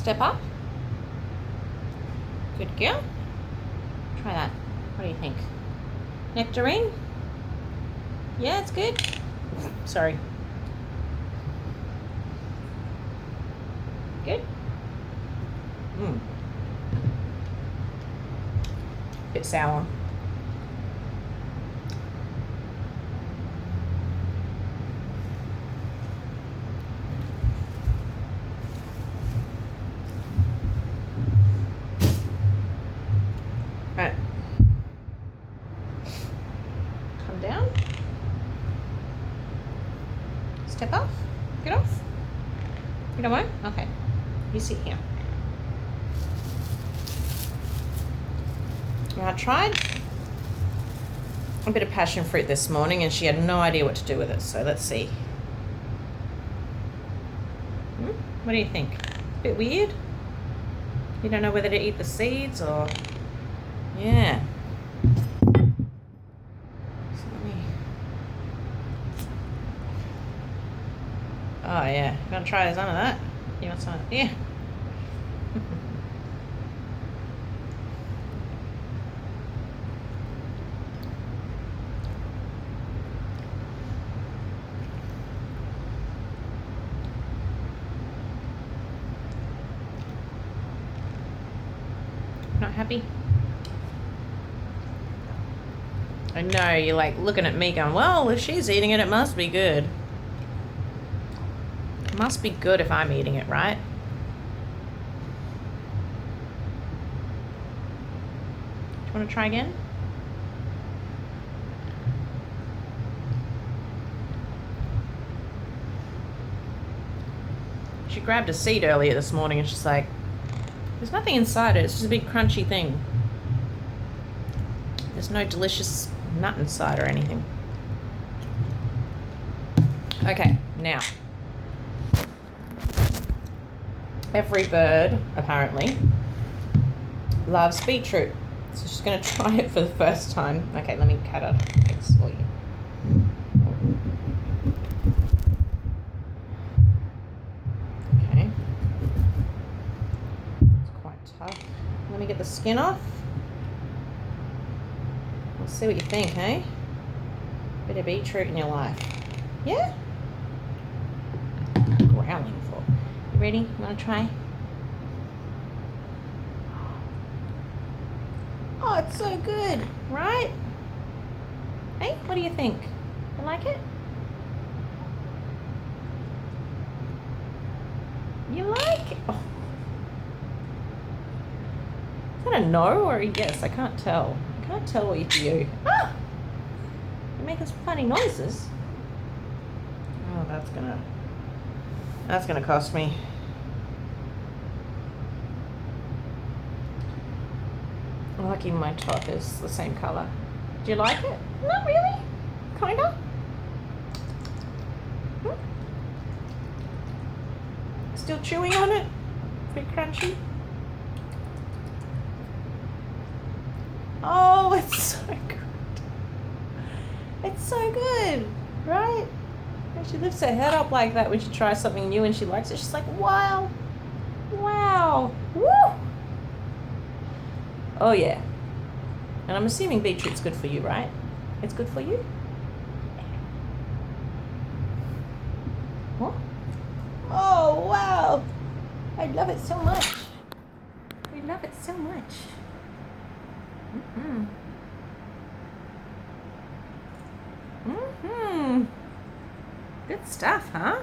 Step up. Good girl. Try that. What do you think? Nectarine? Yeah, it's good. Sorry. Good. Bit sour. Right. Come down. Step off. Get off. You don't want? Okay. You sit here. I tried a bit of passion fruit this morning and she had no idea what to do with it. So let's see. What do you think? A bit weird? You don't know whether to eat the seeds or... Yeah. So oh yeah, you want to try some of that? You want some? Yeah. Not happy? I know, you're like looking at me going, well, if she's eating it, it must be good. It must be good if I'm eating it, right? Do you want to try again? She grabbed a seed earlier this morning and she's like, there's nothing inside it, it's just a big crunchy thing. There's no delicious nut inside or anything. Okay, now. Every bird, apparently, loves beetroot. So she's going to try it for the first time. Okay, let me cut out a piece for you. Okay. It's quite tough. Let me get the skin off. We'll see what you think, eh? Bit of beetroot in your life. Yeah? Growling for. You ready? You want to try? Oh, it's so good, right? Hey, what do you think? You like it? You like it? Oh. Is that a no or a yes? I can't tell. I can't tell with you. Ah! You're making some funny noises. Oh, that's gonna cost me. Lucky my top is the same color. Do you like it? Not really. Kinda. Still chewing on it? Pretty crunchy. Oh, it's so good. It's so good, right? And she lifts her head up like that when she tries something new and she likes it. She's like, wow. Wow. Woo! Oh, yeah. And I'm assuming beetroot's good for you, right? It's good for you? What? Oh, wow. I love it so much. I love it so much. Good stuff, huh?